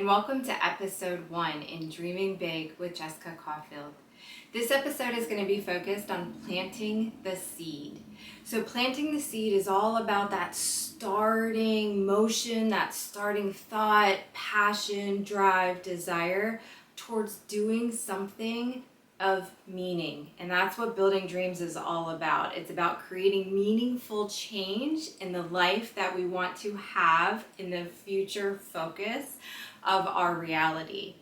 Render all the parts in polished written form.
welcome to episode 1 in Dreaming Big with Jessica Coffield. This episode is going to be focused on planting the seed. So planting the seed is all about that starting motion, that starting thought, passion, drive, desire towards doing something of meaning. And that's what building dreams is all about. It's about creating meaningful change in the life that we want to have in the future focus of our reality.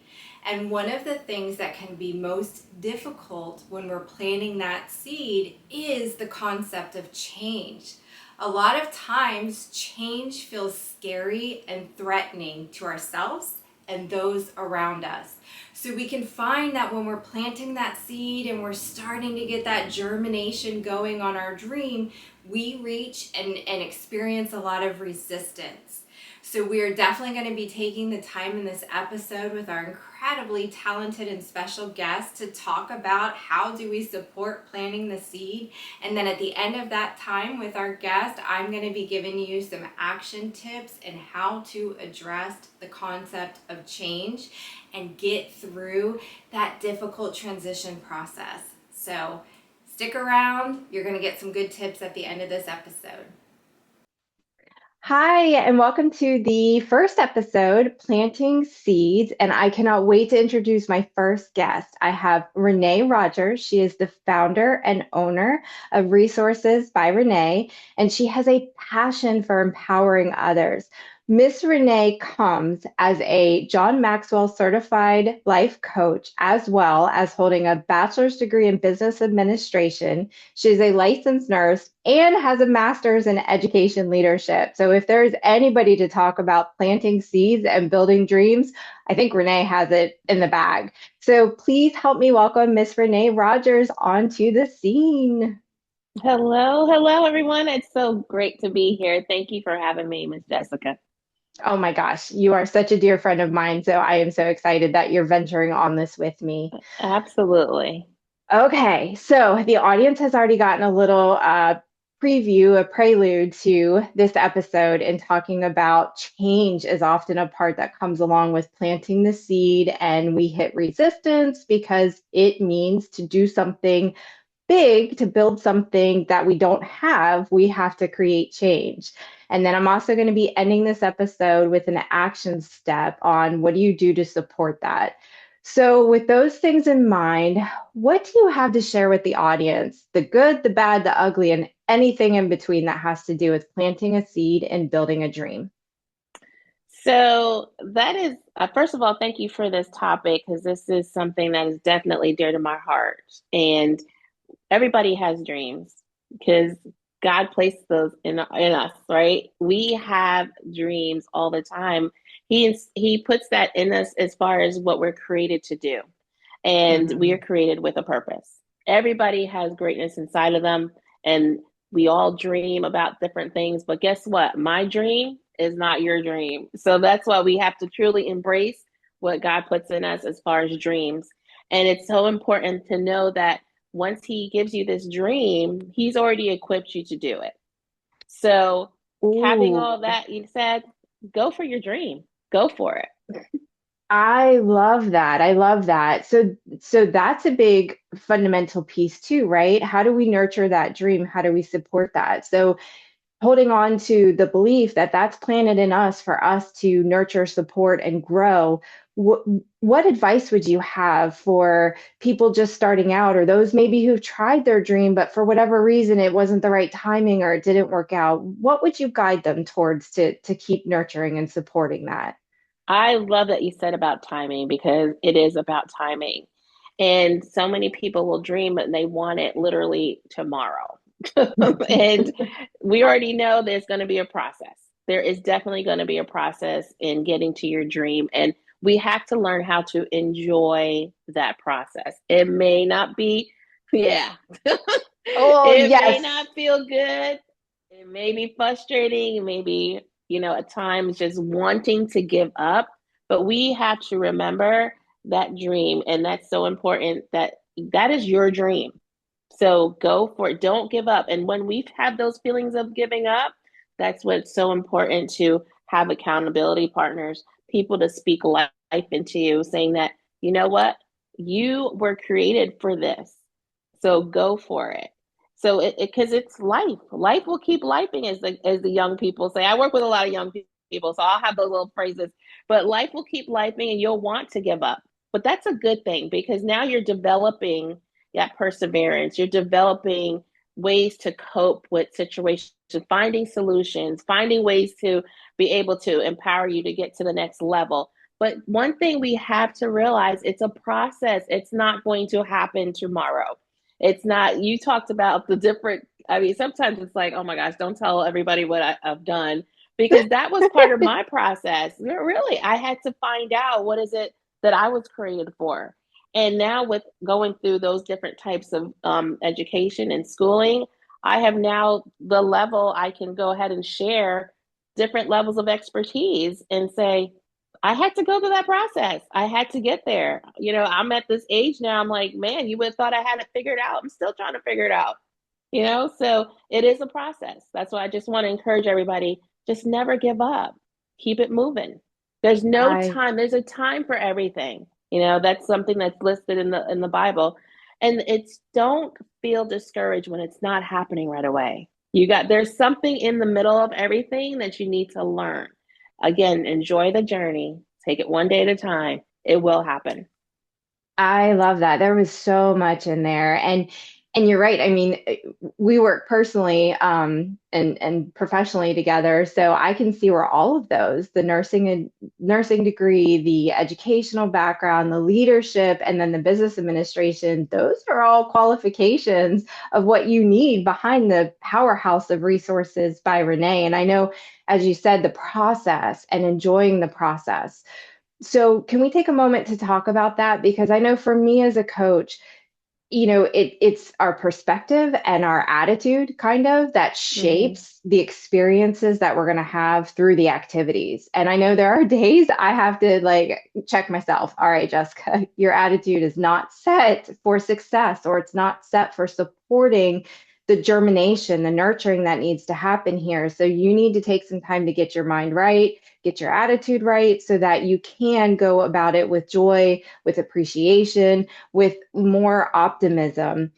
And one of the things that can be most difficult when we're planting that seed is the concept of change. A lot of times, change feels scary and threatening to ourselves and those around us. So we can find that when we're planting that seed and we're starting to get that germination going on our dream, we reach and experience a lot of resistance. So we are definitely going to be taking the time in this episode with our incredibly talented and special guest to talk about how do we support planting the seed. And then at the end of that time with our guest, I'm going to be giving you some action tips and how to address the concept of change and get through that difficult transition process. So stick around. You're going to get some good tips at the end of this episode. Hi, and welcome to the first episode, Planting Seeds. And I cannot wait to introduce my first guest. I have Renae Rogers. She is the founder and owner of Resources by Renae, and she has a passion for empowering others. Miss Renae comes as a John Maxwell certified life coach, as well as holding a bachelor's degree in business administration. She's a licensed nurse and has a master's in education leadership. So if there's anybody to talk about planting seeds and building dreams, I think Renae has it in the bag. So please help me welcome Miss Renae Rogers onto the scene. Hello, everyone. It's so great to be here. Thank you for having me, Miss Jessica. Oh my gosh, you are such a dear friend of mine. So I am so excited that you're venturing on this with me. Absolutely. Okay, so the audience has already gotten a little preview, a prelude to this episode, and talking about change is often a part that comes along with planting the seed, and we hit resistance because it means to do something big, to build something that we don't have, we have to create change. And then I'm also going to be ending this episode with an action step on what do you do to support that. So, with those things in mind, what do you have to share with the audience? The good, the bad, the ugly, and anything in between that has to do with planting a seed and building a dream. So, that is, first of all, thank you for this topic because this is something that is definitely dear to my heart. And everybody has dreams because God placed those in us, right? We have dreams all the time. He puts that in us as far as what we're created to do. And we are Mhm. created with a purpose. Everybody has greatness inside of them, and we all dream about different things. But guess what? My dream is not your dream. So that's why we have to truly embrace what God puts in us as far as dreams. And it's so important to know that once He gives you this dream, He's already equipped you to do it. So, having Ooh. all that you said, go for your dream, go for it. I love that. I love that. So that's a big fundamental piece too, right? How do we nurture that dream? How do we support that? So holding on to the belief that that's planted in us for us to nurture, support, and grow. What advice would you have for people just starting out, or those maybe who've tried their dream, but for whatever reason it wasn't the right timing or it didn't work out? What would you guide them towards to keep nurturing and supporting that? I love that you said about timing because it is about timing. And so many people will dream and they want it literally tomorrow. And we already know there's going to be a process. There is definitely going to be a process in getting to your dream. And we have to learn how to enjoy that process. It may not be, yeah, Oh, it may yes. not feel good. It may be frustrating. It may be, at times just wanting to give up. But we have to remember that dream. And that's so important that that is your dream. So go for it. Don't give up. And when we've had those feelings of giving up, that's what's so important to have accountability partners, people to speak life into you, saying that, you know what, you were created for this, so go for it. So it because it's life. Life will keep lifing, as the young people say. I work with a lot of young people, so I'll have those little phrases. But life will keep lifing, and you'll want to give up. But that's a good thing because now you're developing that perseverance. You're developing ways to cope with situations, finding solutions, finding ways to be able to empower you to get to the next level. But one thing we have to realize, it's a process. It's not going to happen tomorrow. It's not, you talked about the different, I mean, sometimes it's like, oh my gosh, don't tell everybody what I've done, because that was part of my process. Really, I had to find out what is it that I was created for. And now with going through those different types of education and schooling, I have now the level I can go ahead and share different levels of expertise and say, I had to go through that process. I had to get there. You know, I'm at this age now. I'm like, man, you would have thought I had it figured out. I'm still trying to figure it out. You know, so it is a process. That's why I just want to encourage everybody, just never give up. Keep it moving. There's no I time. There's a time for everything. You know, that's something that's listed in the Bible. And it's, don't feel discouraged when it's not happening right away. There's something in the middle of everything that you need to learn. Again, enjoy the journey. Take it one day at a time. It will happen. I love that. There was so much in there. And you're right. I mean, we work personally and professionally together, so I can see where all of those, the nursing and nursing degree, the educational background, the leadership, and then the business administration, those are all qualifications of what you need behind the powerhouse of resources by Renae. And I know, as you said, the process and enjoying the process. So, can we take a moment to talk about that? Because I know for me as a coach, it's our perspective and our attitude kind of that Mm-hmm. shapes the experiences that we're going to have through the activities. And I know there are days I have to like check myself. All right, Jessica, your attitude is not set for success, or it's not set for supporting the germination, the nurturing that needs to happen here. So you need to take some time to get your mind right, get your attitude right, so that you can go about it with joy, with appreciation, with more optimism,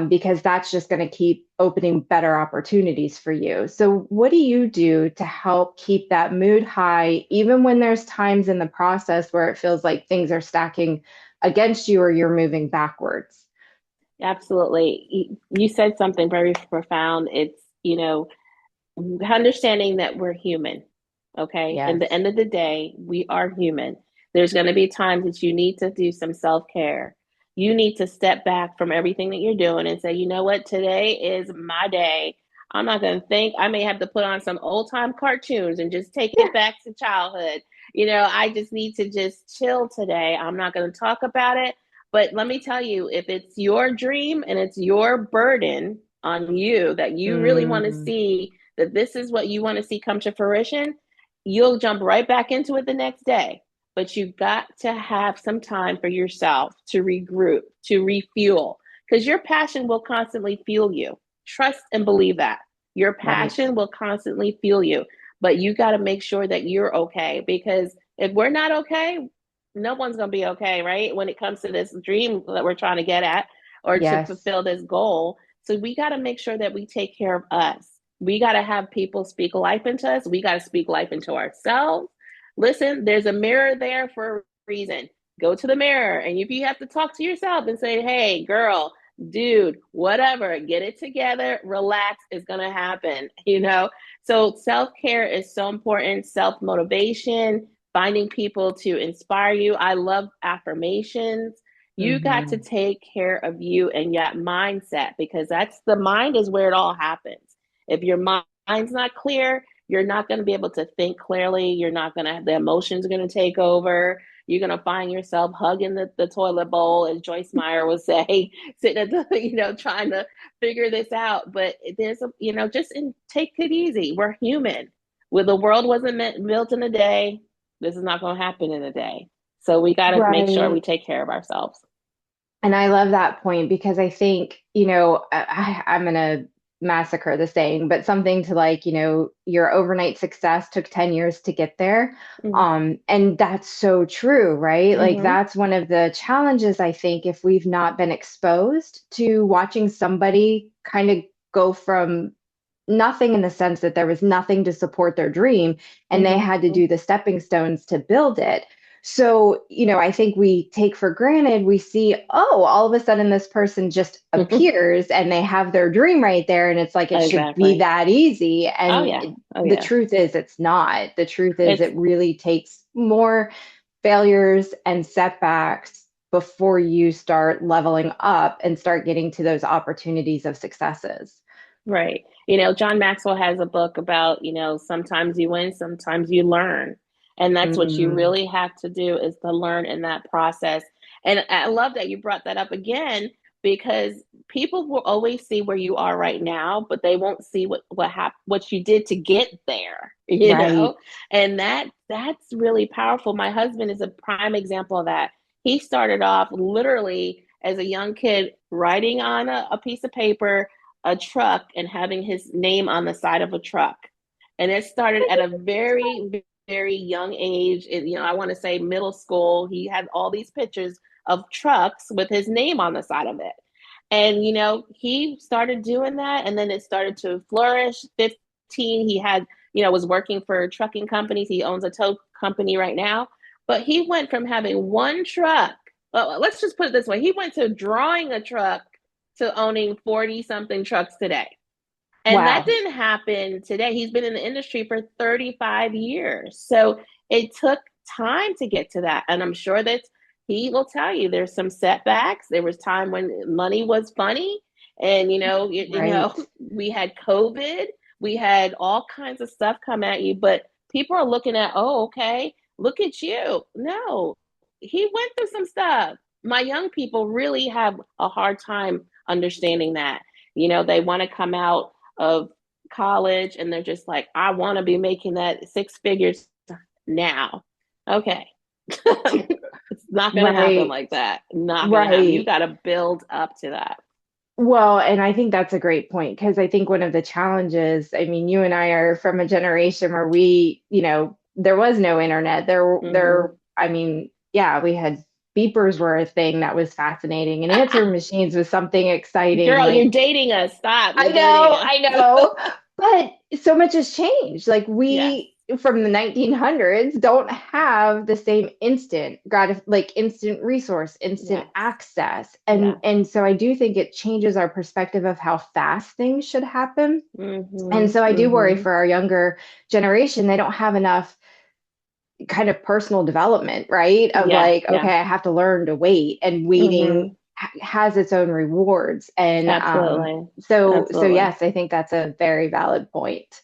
because that's just going to keep opening better opportunities for you. So, what do you do to help keep that mood high, even when there's times in the process where it feels like things are stacking against you or you're moving backwards? Absolutely. You said something very profound. It's, you know, understanding that we're human. Okay. In Yes. the end of the day, we are human. There's going to be times that you need to do some self care. You need to step back from everything that you're doing and say, you know what, today is my day. I'm not going to think. I may have to put on some old time cartoons and just take it back to childhood. You know, I just need to just chill today. I'm not going to talk about it. But let me tell you, if it's your dream and it's your burden on you that you really want to Mm, see, that this is what you want to see come to fruition, you'll jump right back into it the next day. But you've got to have some time for yourself to regroup, to refuel, because your passion will constantly fuel you. Trust and believe that. Your right. passion will constantly fuel you, but you got to make sure that you're okay, because if we're not okay, no one's going to be okay, right? When it comes to this dream that we're trying to get at or to Yes. fulfill this goal. So we got to make sure that we take care of us. We got to have people speak life into us. We got to speak life into ourselves. Listen, there's a mirror there for a reason. Go to the mirror. And if you have to talk to yourself and say, hey, girl, dude, whatever, get it together, relax, it's going to happen, you know? So self care is so important, self motivation, finding people to inspire you. I love affirmations. You got to Hmm. take care of you and your mindset, because that's the mind is where it all happens. If your mind's not clear, you're not going to be able to think clearly. You're not going to, the emotions are going to take over. You're going to find yourself hugging the toilet bowl, as Joyce Meyer would say, sitting at the, you know, trying to figure this out. But there's a, you know, take it easy. We're human. Well, the world wasn't built in a day. This is not going to happen in a day. So we got to make sure we Right. take care of ourselves. And I love that point because I think, I'm going to massacre the saying, but something to like, your overnight success took 10 years to get there. Mm-hmm. And that's so true, right? Like Mm-hmm. that's one of the challenges, I think, if we've not been exposed to watching somebody kind of go from nothing, in the sense that there was nothing to support their dream and they had to Mm-hmm. do the stepping stones to build it. So, I think we take for granted, we see, oh, all of a sudden this person just appears and they have their dream right there. And it's like it should be Exactly. that easy. Oh And yeah. Oh the yeah. truth is, it's not. The truth is, It's it really takes more failures and setbacks before you start leveling up and start getting to those opportunities of successes. right. John Maxwell has a book about, sometimes you win, sometimes you learn. And that's what you Mm, really have to do, is to learn in that process. And I love that you brought that up again, because people will always see where you are right now, but they won't see what you did to get there, right. And that's really powerful. My husband is a prime example of that. He started off literally as a young kid writing on a piece of paper a truck and having his name on the side of a truck. And it started at a very, very young age. I want to say middle school. He had all these pictures of trucks with his name on the side of it. And, he started doing that, and then it started to flourish. 15, he had, was working for trucking companies. He owns a tow company right now. But he went from having one truck, well, let's just put it this way, he went to drawing a truck to owning 40 something trucks today. And that Wow. didn't happen today. He's been in the industry for 35 years. So it took time to get to that. And I'm sure that he will tell you there's some setbacks. There was time when money was funny. And, Right. we had COVID, we had all kinds of stuff come at you, but people are looking at, oh, okay, look at you. No, he went through some stuff. My young people really have a hard time understanding that. They want to come out of college and they're just like, I want to be making that six figures now. Okay. It's not going to happen Right. like that. Not going to happen. You Right. got to build up to that. Well, and I think that's a great point, because I think one of the challenges, I mean, you and I are from a generation where there was no internet. Mm-hmm. I mean, yeah, we had beepers were a thing that was fascinating, and answering machines was something exciting. Girl, you're Like, dating us. Stop. I You're dating know, us. I know. But so much has changed. Like Yes. we from the 1900s don't have the same instant resource, instant Yes. access. And Yes. and so I do think it changes our perspective of how fast things should happen. And Mm-hmm. so I do worry Mm-hmm. for our younger generation. They don't have enough kind of personal development, right? Of Yeah. like, Yeah. okay, I have to learn to wait, and waiting Mm-hmm. has its own rewards. And Absolutely. so Absolutely. yes, I think that's a very valid point.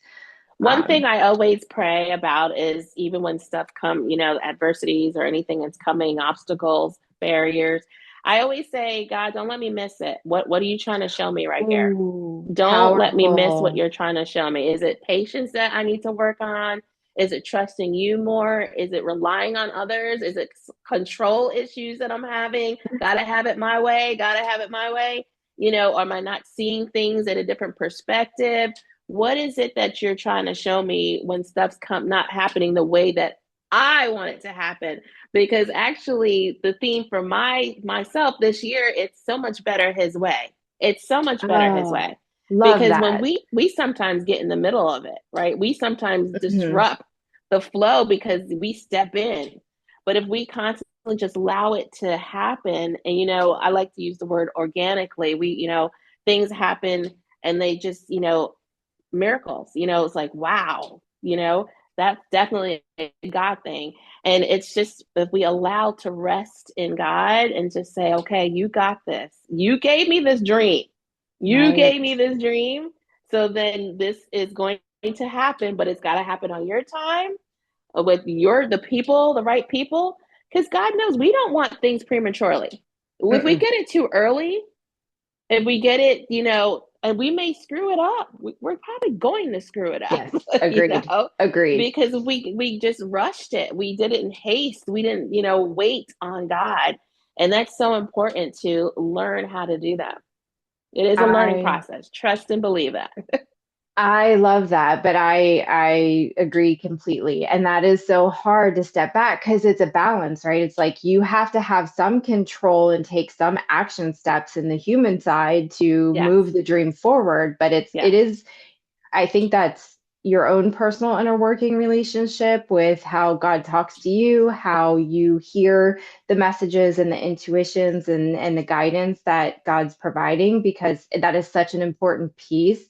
One thing Um, I always pray about is, even when stuff come, adversities or anything that's coming, obstacles, barriers, I always say, God, don't let me miss it. What are you trying to show me right here? ooh, Don't let me miss what powerful. you're trying to show me. Is it patience that I need to work on? Is it trusting you more? Is it relying on others? Is it control issues that I'm having? Gotta have it my way. Gotta have it my way. Am I not seeing things at a different perspective? What is it that you're trying to show me when stuff's not happening the way that I want it to happen? Because actually, the theme for myself this year, it's so much better his way. It's so much better his Oh, way, love because when that. we sometimes get in the middle of it, right, we sometimes Mhm. disrupt the flow because we step in. But if we constantly just allow it to happen, and I like to use the word organically, we things happen, and they just miracles, it's like, wow, that's definitely a God thing. And it's just, if we allow to rest in God and just say, okay, you got this, you gave me this dream, you Right. gave me this dream, so then this is going to happen, but it's got to happen on your time, with the right people, because God knows we don't want things prematurely. If we Mm-mm. get it too early, if we get it, and we may screw it up. We're probably going to screw it up, Yes, agreed. Agreed. because we just rushed it. We did it in haste. We didn't, wait on God, and that's so important to learn how to do that. It is a learning I process. Trust and believe that. I love that, but I agree completely. And that is so hard to step back because it's a balance, right? It's like you have to have some control and take some action steps in the human side to Yes. move the dream forward. But it Yes. is, I think that's your own personal inner working relationship with how God talks to you, how you hear the messages and the intuitions and the guidance that God's providing, because that is such an important piece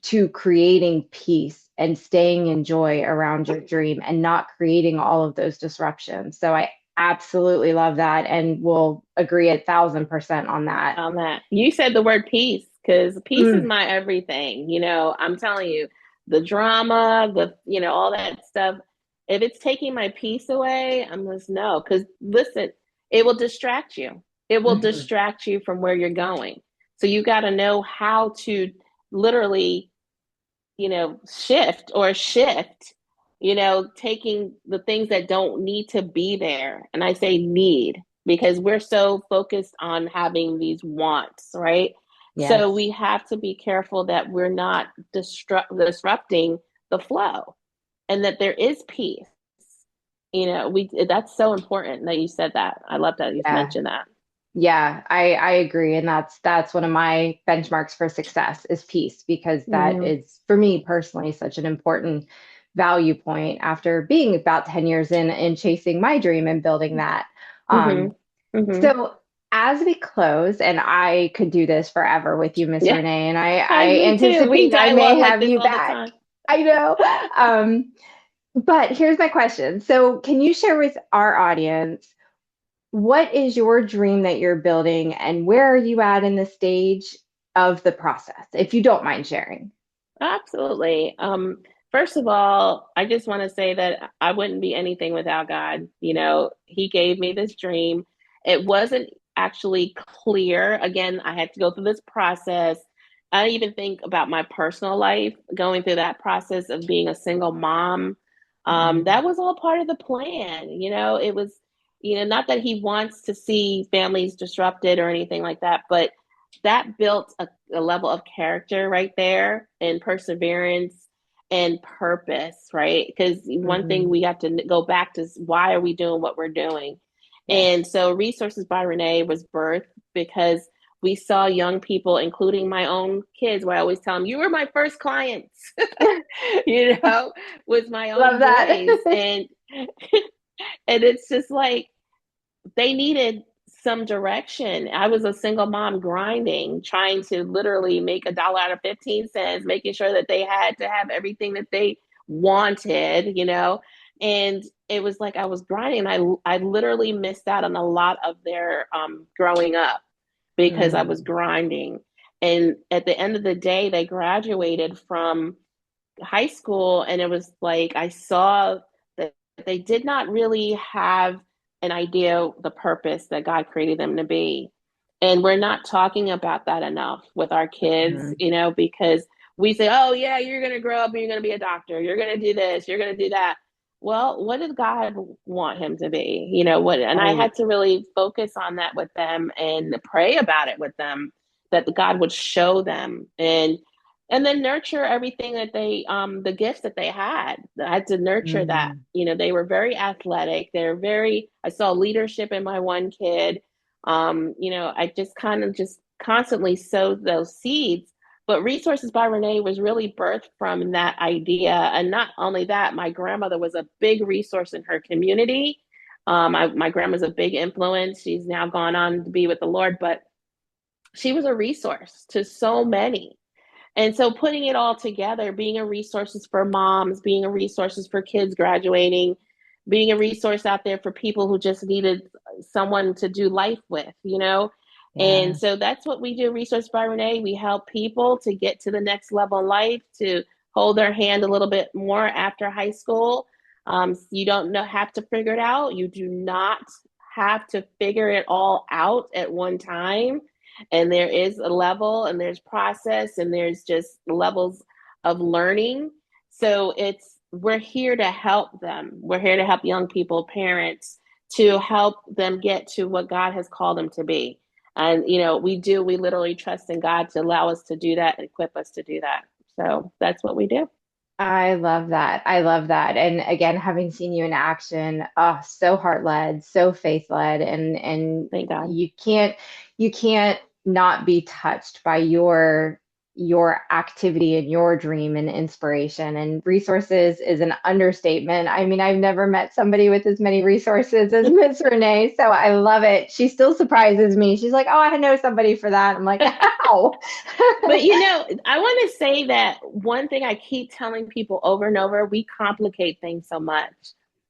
to creating peace and staying in joy around your dream and not creating all of those disruptions. So I absolutely love that and will agree 1,000% on that. On that. You said the word peace because peace is Mm, my everything. I'm telling you, the drama, all that stuff. If it's taking my peace away, I'm just no. Because listen, it will distract you. It will mhm. distract you from where you're going. So you got to know how to literally, shift, taking the things that don't need to be there. And I say need because we're so focused on having these wants, right? So Yes. we have to be careful that we're not disrupting the flow and that there is peace. We that's so important that you said that. I love that you Yeah. mentioned that. Yeah, I agree. And that's one of my benchmarks for success is peace, because that Mm-hmm. is for me personally such an important value point after being about 10 years in chasing my dream and building that. Um, Mm-hmm. Mm-hmm. so as we close, and I could do this forever with you, Miss Yeah, Renae, and I me too. We anticipate I may dialogue like have this you all the back. time. I know. But here's my question. So can you share with our audience, what is your dream that you're building and where are you at in the stage of the process, if you don't mind sharing? Absolutely. First of all, I just want to say that I wouldn't be anything without God. He gave me this dream. It wasn't actually clear. Again, I had to go through this process. I even think about my personal life, going through that process of being a single mom. Mm, That was all part of the plan. It was, not that he wants to see families disrupted or anything like that, but that built a level of character right there and perseverance and purpose, right? Because one thing mm, we have to go back to is why are we doing what we're doing? yes. And so Resources by Renae was birthed because we saw young people, including my own kids, where I always tell them, you were my first clients, with my Love own that. boys. And it's just like, they needed some direction. I was a single mom grinding, trying to literally make $1 out of 15 cents, making sure that they had to have everything that they wanted. And it was like I was grinding. I literally missed out on a lot of their growing up because I was Mm, grinding. And at the end of the day, they graduated from high school, and it was like I saw that they did not really have an idea the purpose that God created them to be. And we're not talking about that enough with our kids, mm, because we say, oh yeah, you're going to grow up and you're going to be a doctor, you're going to do this, you're going to do that. Well, what did God want him to be? What? And I right. had to really focus on that with them and pray about it with them, that God would show them and then nurture everything that they the gifts that they had. I had to nurture that. Mm, They were very athletic. They're very I saw leadership in my one kid. I just kind of just constantly sowed those seeds. But Resources by Renae was really birthed from that idea. And not only that, my grandmother was a big resource in her community. My grandma's a big influence. She's now gone on to be with the Lord, but she was a resource to so many. And so putting it all together, being a resources for moms, being a resources for kids graduating, being a resource out there for people who just needed someone to do life with. And yes. so that's what we do, Resource by Renae. We help people to get to the next level in life, to hold their hand a little bit more after high school. You don't have to figure it out. You do not have to figure it all out at one time, and there is a level and there's process and there's just levels of learning. So we're here to help them. We're here to help young people, parents, to help them get to what God has called them to be. And, we literally trust in God to allow us to do that and equip us to do that. So that's what we do. I love that. I love that. And again, having seen you in action, oh, so heart-led, so faith-led, and Thank God. you can't not be touched by your activity and your dream and inspiration. And resources is an understatement. I mean, I've never met somebody with as many resources as Miss Renae, so I love it. She still surprises me. She's like, "Oh, I know somebody for that." I'm like, "How?" But I want to say that one thing I keep telling people over and over, we complicate things so much.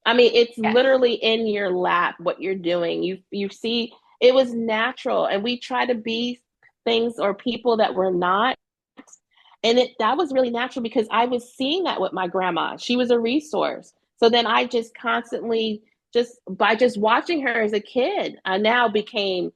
I mean, it's Yes. literally in your lap what you're doing. You see, it was natural, and we try to be things or people that we're not. And that was really natural because I was seeing that with my grandma. She was a resource. So then I just constantly, just by just watching her as a kid, I now became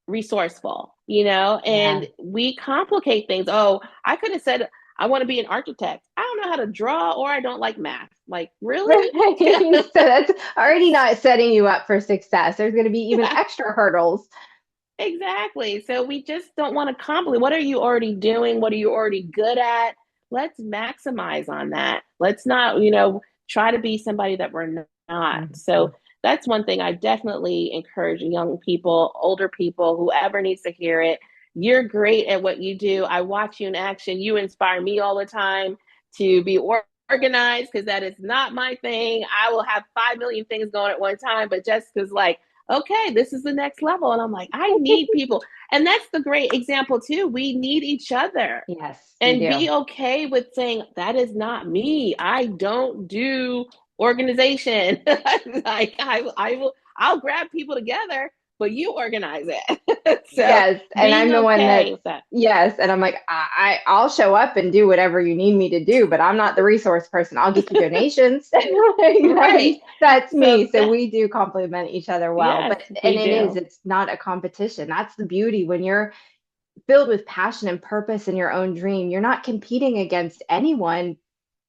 resourceful, Yeah. and we complicate things. Oh, I could have said, I want to be an architect. I don't know how to draw, or I don't like math. Like, really? Right. So that's already not setting you up for success. There's going to be even extra hurdles. Exactly. So we just don't want to complicate. What are you already doing? What are you already good at? Let's maximize on that. Let's not, try to be somebody that we're not. Mhm. So that's one thing I definitely encourage young people, older people, whoever needs to hear it. You're great at what you do. I watch you in action. You inspire me all the time to be organized, because that is not my thing. I will have 5 million things going at one time, but Jessica's like, okay, this is the next level. And I'm like, I need people. And that's the great example too. We need each other, Yes, we and do. be okay with saying, that is not me. I don't do organization. Like, I'll grab people together, but you organize it. So Yes, and being I'm the one okay that's with that. yes, and I'm like I'll show up and do whatever you need me to do, but I'm not the resource person. I'll get you donations. Right. That's me. So So we do complement each other well. yes, But and we it is, do. it's not a competition. That's the beauty when you're filled with passion and purpose in your own dream. You're not competing against anyone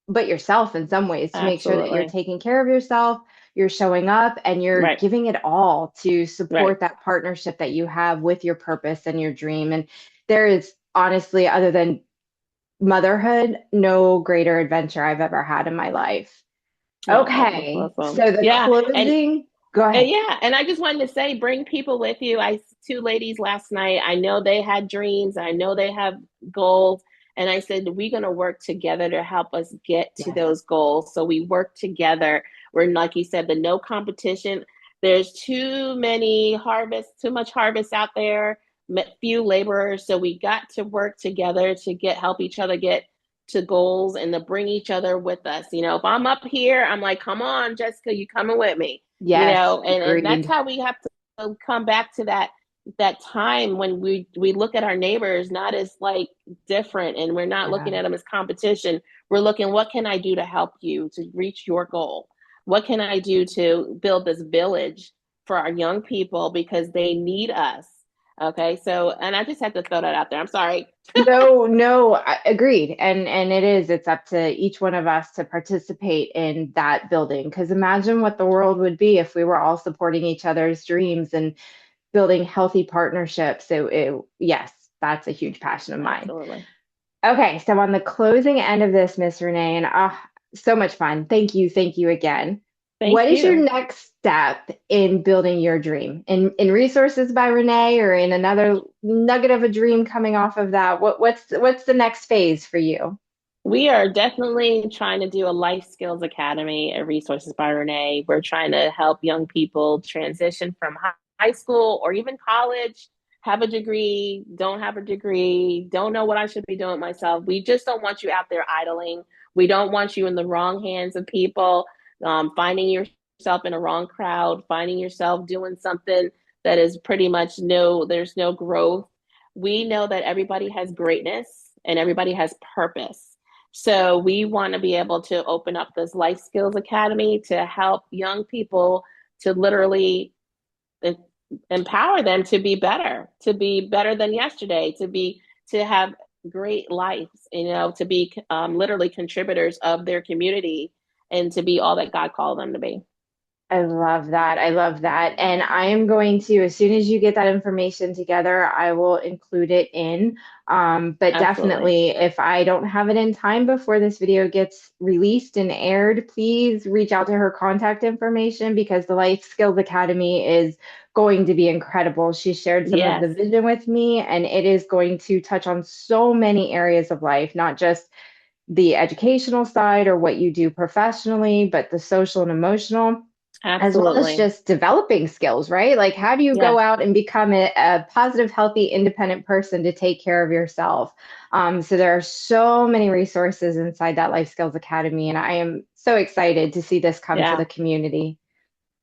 but yourself in some ways to make sure that you're Absolutely. taking care of yourself, you're showing up, and you're Right. giving it all to Right. support that partnership that you have with your purpose and your dream. And there is honestly, other than motherhood, no greater adventure I've ever had in my life. Oh, that's Okay, awesome. so the Yeah. closing, go And ahead. yeah, and I just wanted to say, bring people with you. I two ladies last night. I know they had dreams. I know they have goals. And I said, we're going to work together to help us get to Yes. those goals. So we work together. We're, like you said, the no competition. There's too much harvest out there, few laborers. So we got to work together to help each other get to goals, and to bring each other with us. If I'm up here, I'm like, come on, Jessica, you coming with me? Yes, And that's agreed. how we have to come back to that time when we look at our neighbors not as like different, and we're not Yeah. looking at them as competition. We're looking, what can I do to help you to reach your goal? What can I do to build this village for our young people, because they need us? Okay, so, and I just had to throw that out there. I'm sorry. No, no, agreed. And it is, it's up to each one of us to participate in that building. Because imagine what the world would be if we were all supporting each other's dreams and building healthy partnerships. Yes, that's a huge passion of mine. Absolutely. Okay, so on the closing end of this, Miss Renee, and so much fun. Thank you again. What Thank is your you. next step in building your dream? In Resources by Renee, or in another nugget of a dream coming off of that? What's the next phase for you? We are definitely trying to do a life skills academy at Resources by Renae. We're trying to help young people transition from high school or even college, have a degree, don't have a degree, don't know what I should be doing myself. We just don't want you out there idling. We don't want you in the wrong hands of people, finding yourself in a wrong crowd, finding yourself doing something that is pretty much there's no growth. We know that everybody has greatness and everybody has purpose. So we want to be able to open up this Life Skills Academy to help young people to literally empower them to be better than yesterday, to have great lives, to be literally contributors of their community, and to be all that God called them to be. I love that. I love that. And I am going to, as soon as you get that information together, I will include it in. But Absolutely. definitely, if I don't have it in time before this video gets released and aired, please reach out to her contact information because the Life Skills Academy is going to be incredible. She shared some of Yes, the vision with me, and it is going to touch on so many areas of life, not just the educational side or what you do professionally, but the social and emotional, as well as absolutely. just developing skills, right? Like, how do you go Yes, out and become a positive, healthy, independent person to take care of yourself? So, there are so many resources inside that Life Skills Academy, and I am so excited to see this come to yeah. the community.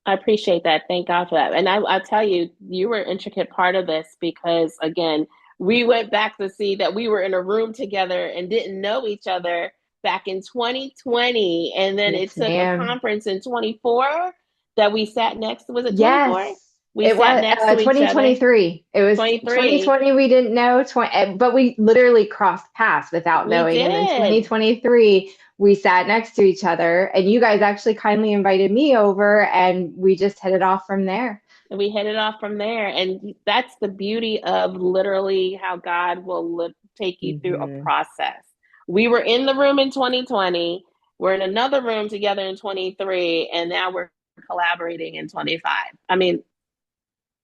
I appreciate that. Thank God for that. And I tell you, you were an intricate part of this because, again, we went back to see that we were in a room together and didn't know each other back in 2020. And then it Yes, took a ma'am. conference in 24 that we sat next to. Was it 24? Yes, We it sat was next to each other. 2023. It was 23. 2020. We didn't know 20, but we literally crossed paths without We knowing. And then did. 2023, we sat next to each other, and you guys actually kindly invited me over, and we just hit it off from there. And we hit it off from there. And that's the beauty of literally how God will take you through a Hmm. process. We were in the room in 2020. We're in another room together in 23. And now we're collaborating in 25. I mean,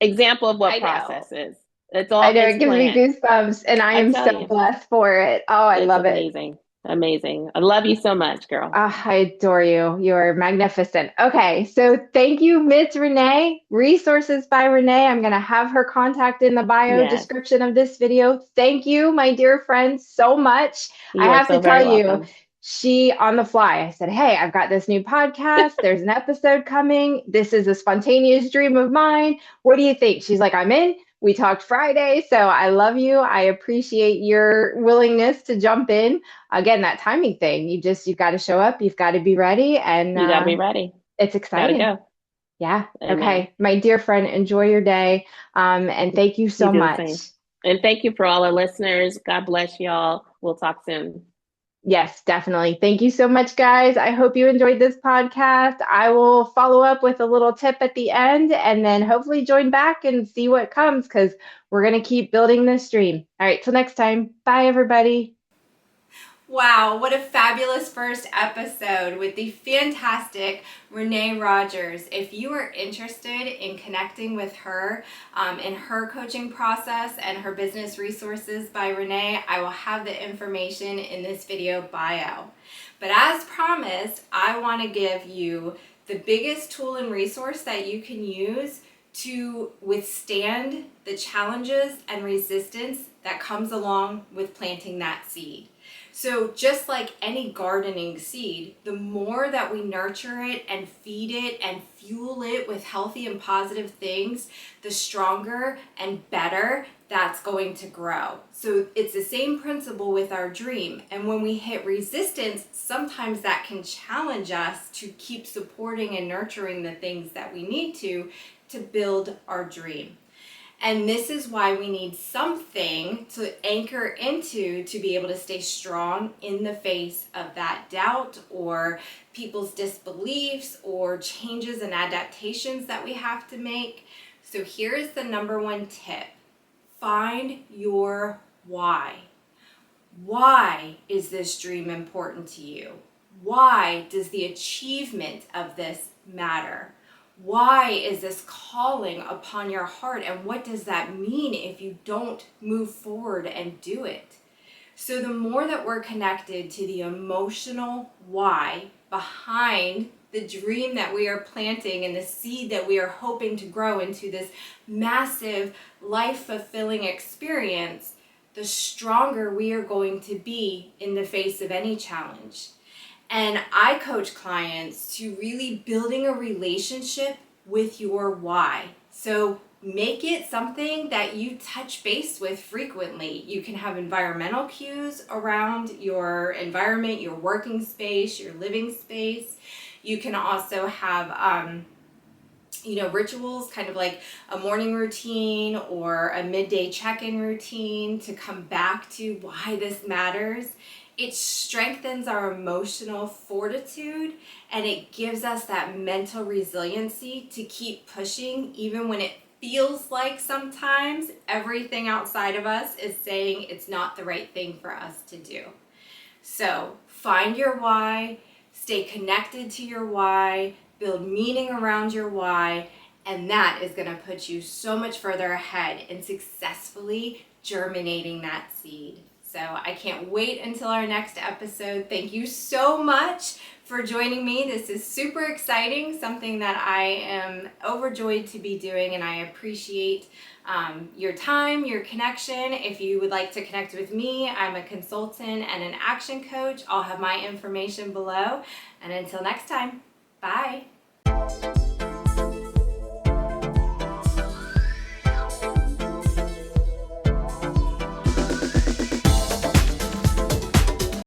example of what I know. process is. I know It's it gives me planned. goosebumps, and I I am tell so you, blessed for it. Oh, I it's love it. amazing. Amazing. I love you so much, girl. Ah, I adore you. You're magnificent. Okay, so thank you, Miss Renae. Resources by Renae. I'm going to have her contact in the bio Yes. description of this video. Thank you, my dear friends, so much. I You are have to so very tell you, welcome. she on the fly, I said, hey, I've got this new podcast. There's an episode coming. This is a spontaneous dream of mine. What do you think? She's like, I'm in. We talked Friday, so I love you. I appreciate your willingness to jump in. Again, that timing thing. You've got to show up, you've got to be ready, and You got to be ready. it's Got to exciting. go. Yeah. Amen. Okay. My dear friend, enjoy your day. And thank you You so do the much. same. And thank you for all our listeners. God bless y'all. We'll talk soon. Yes, definitely. Thank you so much, guys. I hope you enjoyed this podcast. I will follow up with a little tip at the end and then hopefully join back and see what comes because we're going to keep building this stream. All right. Till next time. Bye, everybody. Wow, what a fabulous first episode with the fantastic Renae Rogers. If you are interested in connecting with her in her coaching process and her business resources by Renae, I will have the information in this video bio. But as promised, I want to give you the biggest tool and resource that you can use to withstand the challenges and resistance that comes along with planting that seed. So just like any gardening seed, the more that we nurture it and feed it and fuel it with healthy and positive things, the stronger and better that's going to grow. So it's the same principle with our dream. And when we hit resistance, sometimes that can challenge us to keep supporting and nurturing the things that we need to build our dream. And this is why we need something to anchor into to be able to stay strong in the face of that doubt or people's disbeliefs or changes and adaptations that we have to make. So here is the number one tip. Find your why. Why is this dream important to you? Why does the achievement of this matter? Why is this calling upon your heart? And what does that mean if you don't move forward and do it? So the more that we're connected to the emotional why behind the dream that we are planting and the seed that we are hoping to grow into this massive life-fulfilling experience, the stronger we are going to be in the face of any challenge. And I coach clients to really building a relationship with your why. So make it something that you touch base with frequently. You can have environmental cues around your environment, your working space, your living space. You can also have rituals, kind of like a morning routine or a midday check-in routine to come back to why this matters. It strengthens our emotional fortitude, and it gives us that mental resiliency to keep pushing even when it feels like sometimes everything outside of us is saying it's not the right thing for us to do. So find your why, stay connected to your why, build meaning around your why, and that is going to put you so much further ahead in successfully germinating that seed. So I can't wait until our next episode. Thank you so much for joining me. This is super exciting, something that I am overjoyed to be doing, and I appreciate your time, your connection. If you would like to connect with me, I'm a consultant and an action coach. I'll have my information below. And until next time.